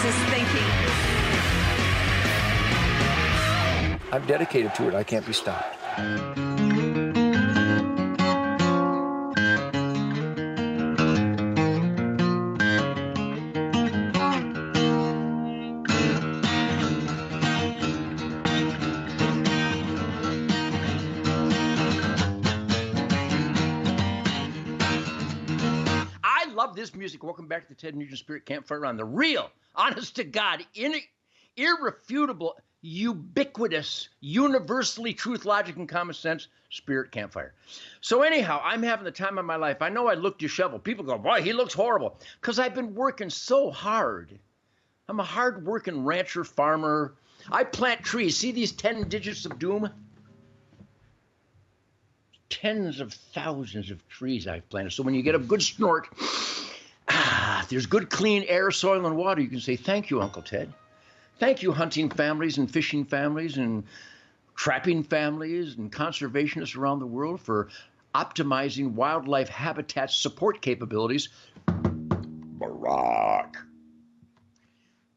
is thinking. I'm dedicated to it. I can't be stopped. This music. Welcome back to the Ted Nugent Spirit Campfire on the real, honest to God, irrefutable, ubiquitous, universally truth, logic, and common sense Spirit Campfire. So anyhow, I'm having the time of my life. I know I look disheveled. People go, boy, he looks horrible. Because I've been working so hard. I'm a hard-working rancher, farmer. I plant trees. See these 10 digits of doom? Tens of thousands of trees I've planted. So when you get a good snort, if there's good clean air, soil, and water, you can say, thank you, Uncle Ted. Thank you, hunting families and fishing families and trapping families and conservationists around the world for optimizing wildlife habitat support capabilities. Barack.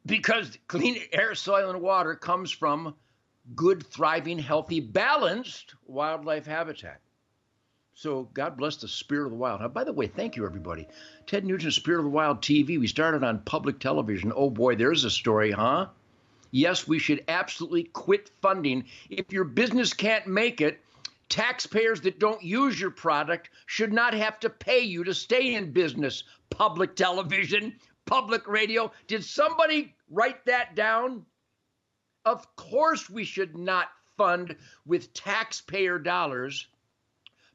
Because clean air, soil, and water comes from good, thriving, healthy, balanced wildlife habitat. So God bless the Spirit of the Wild. Now, by the way, thank you, everybody. Ted Nugent, Spirit of the Wild TV. We started on public television. Oh, boy, there's a story, huh? Yes, we should absolutely quit funding. If your business can't make it, taxpayers that don't use your product should not have to pay you to stay in business. Public television, public radio. Did somebody write that down? Of course we should not fund with taxpayer dollars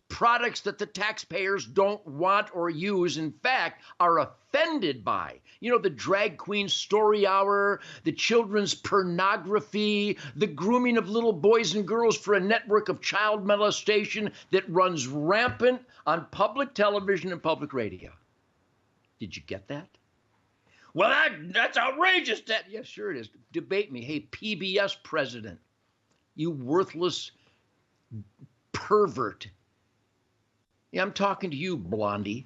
products that the taxpayers don't want or use, in fact, are offended by. You know, the drag queen story hour, the children's pornography, the grooming of little boys and girls for a network of child molestation that runs rampant on public television and public radio. Did you get that? Well, that's outrageous. Yeah, sure it is. Debate me. Hey, PBS president, you worthless pervert. Yeah, I'm talking to you, Blondie.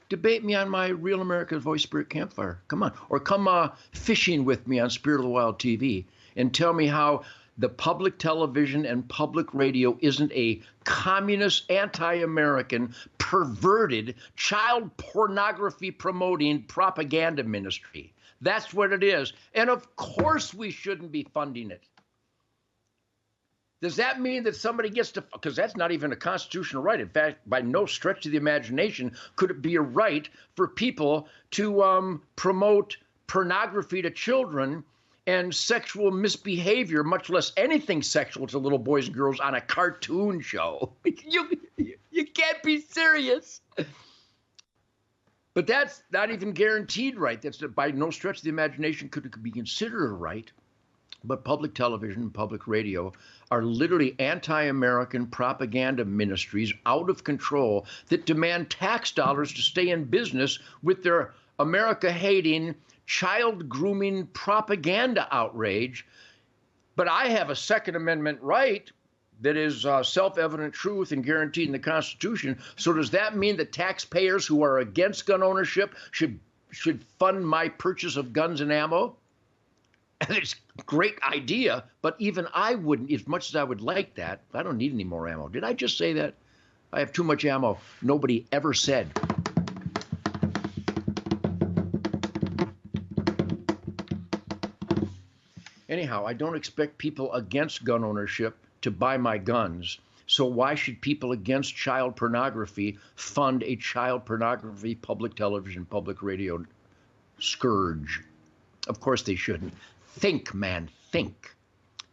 Debate me on my Real America's Voice Spirit Campfire. Come on. Or come fishing with me on Spirit of the Wild TV and tell me how the public television and public radio isn't a communist, anti-American, perverted, child pornography promoting propaganda ministry. That's what it is. And of course we shouldn't be funding it. Does that mean that somebody gets to, because that's not even a constitutional right. In fact, by no stretch of the imagination could it be a right for people to promote pornography to children and sexual misbehavior, much less anything sexual to little boys and girls on a cartoon show. You can't be serious. But that's not even guaranteed right. That's by no stretch of the imagination could it be considered a right. But public television and public radio are literally anti-American propaganda ministries out of control that demand tax dollars to stay in business with their America-hating, child-grooming propaganda outrage. But I have a Second Amendment right that is self-evident truth and guaranteed in the Constitution. So does that mean that taxpayers who are against gun ownership should fund my purchase of guns and ammo? And it's a great idea, but even I wouldn't, as much as I would like that. I don't need any more ammo. Did I just say that? I have too much ammo. Nobody ever said. Anyhow, I don't expect people against gun ownership to buy my guns. So why should people against child pornography fund a child pornography public television, public radio scourge? Of course they shouldn't. Think, man, think.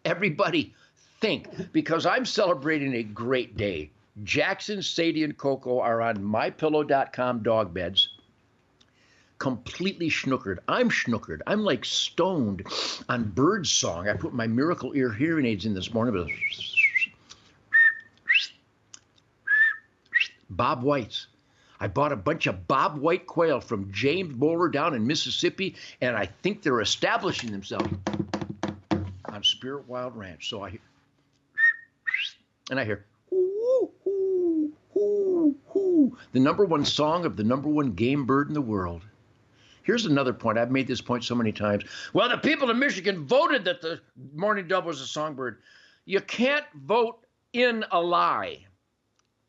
Everybody think, because I'm celebrating a great day. Jackson, Sadie, and Coco are on mypillow.com dog beds, completely schnookered. I'm schnookered. I'm like stoned on bird song. I put my Miracle Ear hearing aids in this morning. But Bob White's. I bought a bunch of Bob White quail from James Bowler down in Mississippi, and I think they're establishing themselves on Spirit Wild Ranch. So I hear, and I hear, ooh, ooh, ooh, ooh, the number one song of the number one game bird in the world. Here's another point. I've made this point so many times. Well, the people of Michigan voted that the mourning dove was a songbird. You can't vote in a lie.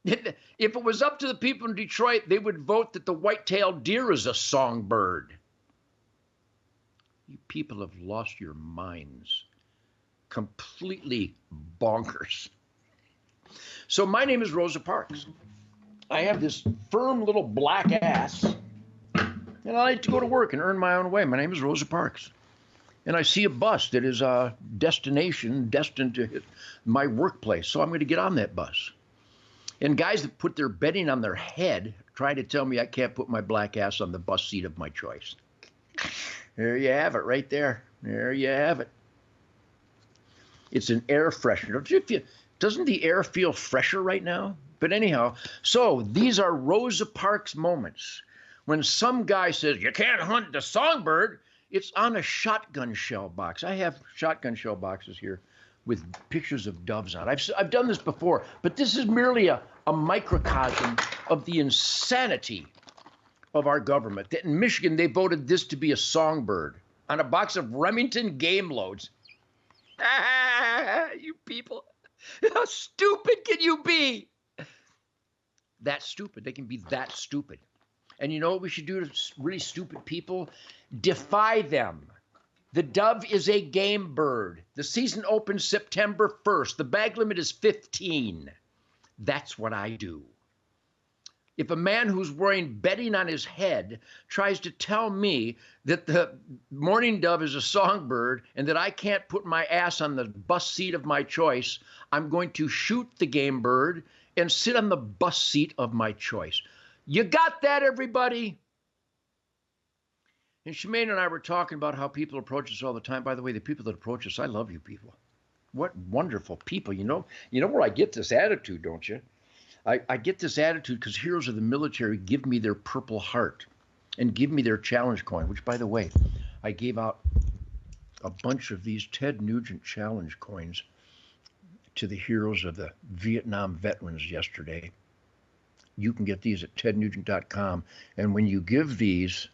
If it was up to the people in Detroit, they would vote that the white-tailed deer is a songbird. You people have lost your minds. Completely bonkers. So my name is Rosa Parks. I have this firm little black ass, and I like to go to work and earn my own way. My name is Rosa Parks. And I see a bus that is a destination destined to hit my workplace. So I'm going to get on that bus. And guys that put their bedding on their head try to tell me I can't put my black ass on the bus seat of my choice. There you have it right there. There you have it. It's an air freshener. Doesn't the air feel fresher right now? But anyhow, so these are Rosa Parks moments. When some guy says, you can't hunt the songbird, it's on a shotgun shell box. I have shotgun shell boxes here with pictures of doves on it. I've done this before, but this is merely a microcosm of the insanity of our government. That in Michigan, they voted this to be a songbird on a box of Remington game loads. You people, how stupid can you be? That stupid. They can be that stupid. And you know what we should do to really stupid people? Defy them. The dove is a game bird. The season opens September 1st. The bag limit is 15. That's what I do. If a man who's wearing bedding on his head tries to tell me that the mourning dove is a songbird and that I can't put my ass on the bus seat of my choice, I'm going to shoot the game bird and sit on the bus seat of my choice. You got that, everybody? And Shemaine and I were talking about how people approach us all the time. By the way, the people that approach us, I love you people. What wonderful people. You know where I get this attitude, don't you? I get this attitude because heroes of the military give me their Purple Heart and give me their challenge coin, which, by the way, I gave out a bunch of these Ted Nugent challenge coins to the heroes of the Vietnam veterans yesterday. You can get these at tednugent.com. And when you give these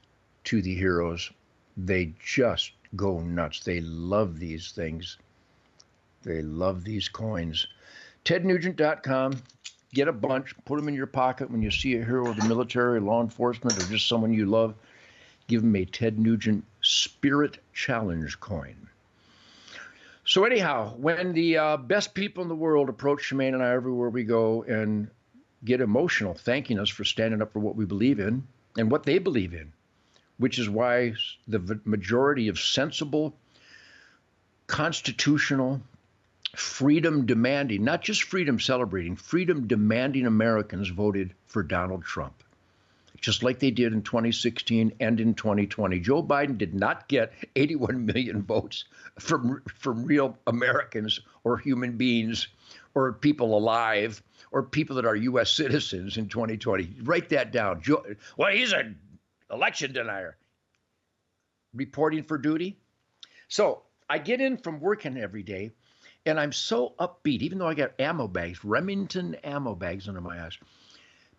to the heroes, they just go nuts. They love these things. They love these coins. tednugent.com. Get a bunch, put them in your pocket when you see a hero of the military, law enforcement, or just someone you love. Give them a Ted Nugent Spirit Challenge coin. So anyhow, when the best people in the world approach Shemaine and I everywhere we go and get emotional, thanking us for standing up for what we believe in and what they believe in, which is why the majority of sensible, constitutional, freedom-demanding, not just freedom-celebrating, freedom-demanding Americans voted for Donald Trump, just like they did in 2016 and in 2020. Joe Biden did not get 81 million votes from real Americans or human beings or people alive or people that are U.S. citizens in 2020. Write that down. Well, he's an election denier. Reporting for duty. So I get in from working every day, and I'm so upbeat, even though I got ammo bags, Remington ammo bags under my eyes.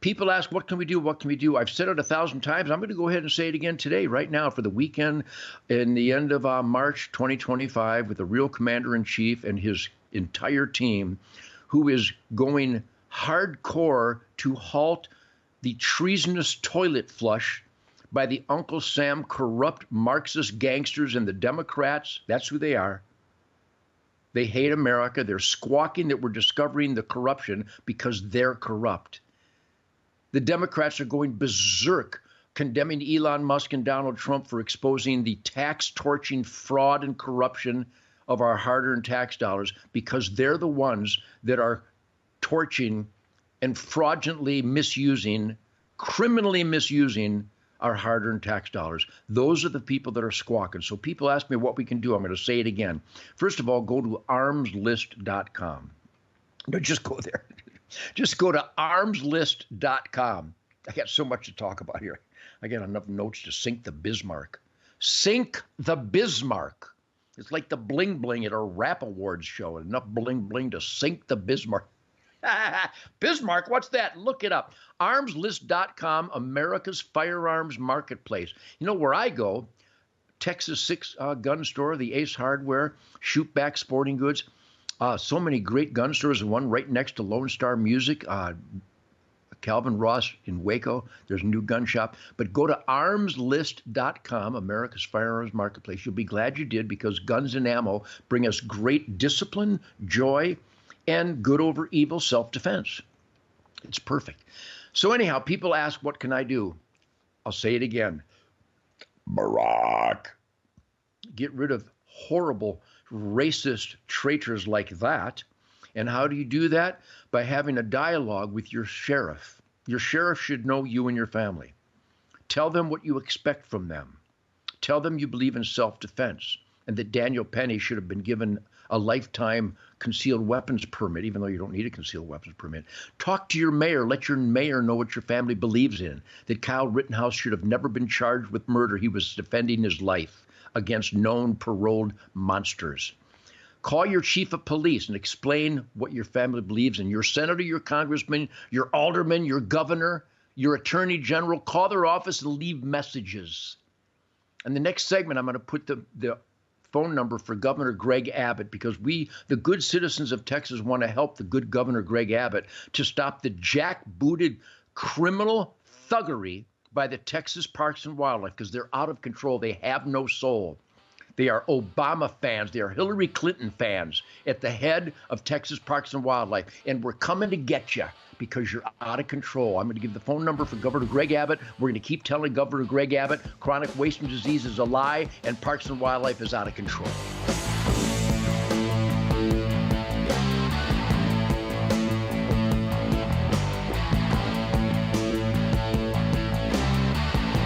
People ask, what can we do? What can we do? I've said it 1,000 times. I'm going to go ahead and say it again today, right now, for the weekend in the end of March 2025 with the real commander-in-chief and his entire team, who is going hardcore to halt the treasonous toilet flush by the Uncle Sam corrupt Marxist gangsters and the Democrats. That's who they are. They hate America. They're squawking that we're discovering the corruption because they're corrupt. The Democrats are going berserk, condemning Elon Musk and Donald Trump for exposing the tax-torching fraud and corruption of our hard-earned tax dollars because they're the ones that are torching and fraudulently misusing, criminally misusing our hard-earned tax dollars. Those are the people that are squawking. So people ask me what we can do. I'm going to say it again. First of all, go to armslist.com. No, just go there. Just go to armslist.com. I got so much to talk about here. I got enough notes to sink the Bismarck. Sink the Bismarck. It's like the bling bling at a rap awards show. Enough bling bling to sink the Bismarck. Bismarck, what's that? Look it up. Armslist.com, America's firearms marketplace. You know where I go? Texas 6 gun store, the Ace Hardware, Shoot Back Sporting Goods. So many great gun stores, and one right next to Lone Star Music. Calvin Ross in Waco. There's a new gun shop. But go to armslist.com, America's firearms marketplace. You'll be glad you did, because guns and ammo bring us great discipline, joy, and good over evil self-defense. It's perfect. So anyhow, people ask, what can I do? I'll say it again. Barack. Get rid of horrible, racist traitors like that. And how do you do that? By having a dialogue with your sheriff. Your sheriff should know you and your family. Tell them what you expect from them. Tell them you believe in self-defense and that Daniel Penny should have been given a lifetime concealed weapons permit, even though you don't need a concealed weapons permit. Talk to your mayor. Let your mayor know what your family believes in, that Kyle Rittenhouse should have never been charged with murder. He was defending his life against known paroled monsters. Call your chief of police and explain what your family believes in. Your senator, your congressman, your alderman, your governor, your attorney general, call their office and leave messages. And the next segment, I'm going to put the phone number for Governor Greg Abbott, because we, the good citizens of Texas, want to help the good Governor Greg Abbott to stop the jackbooted criminal thuggery by the Texas Parks and Wildlife, because they're out of control. They have no soul. They are Obama fans. They are Hillary Clinton fans at the head of Texas Parks and Wildlife. And we're coming to get you because you're out of control. I'm going to give the phone number for Governor Greg Abbott. We're going to keep telling Governor Greg Abbott chronic wasting disease is a lie and Parks and Wildlife is out of control.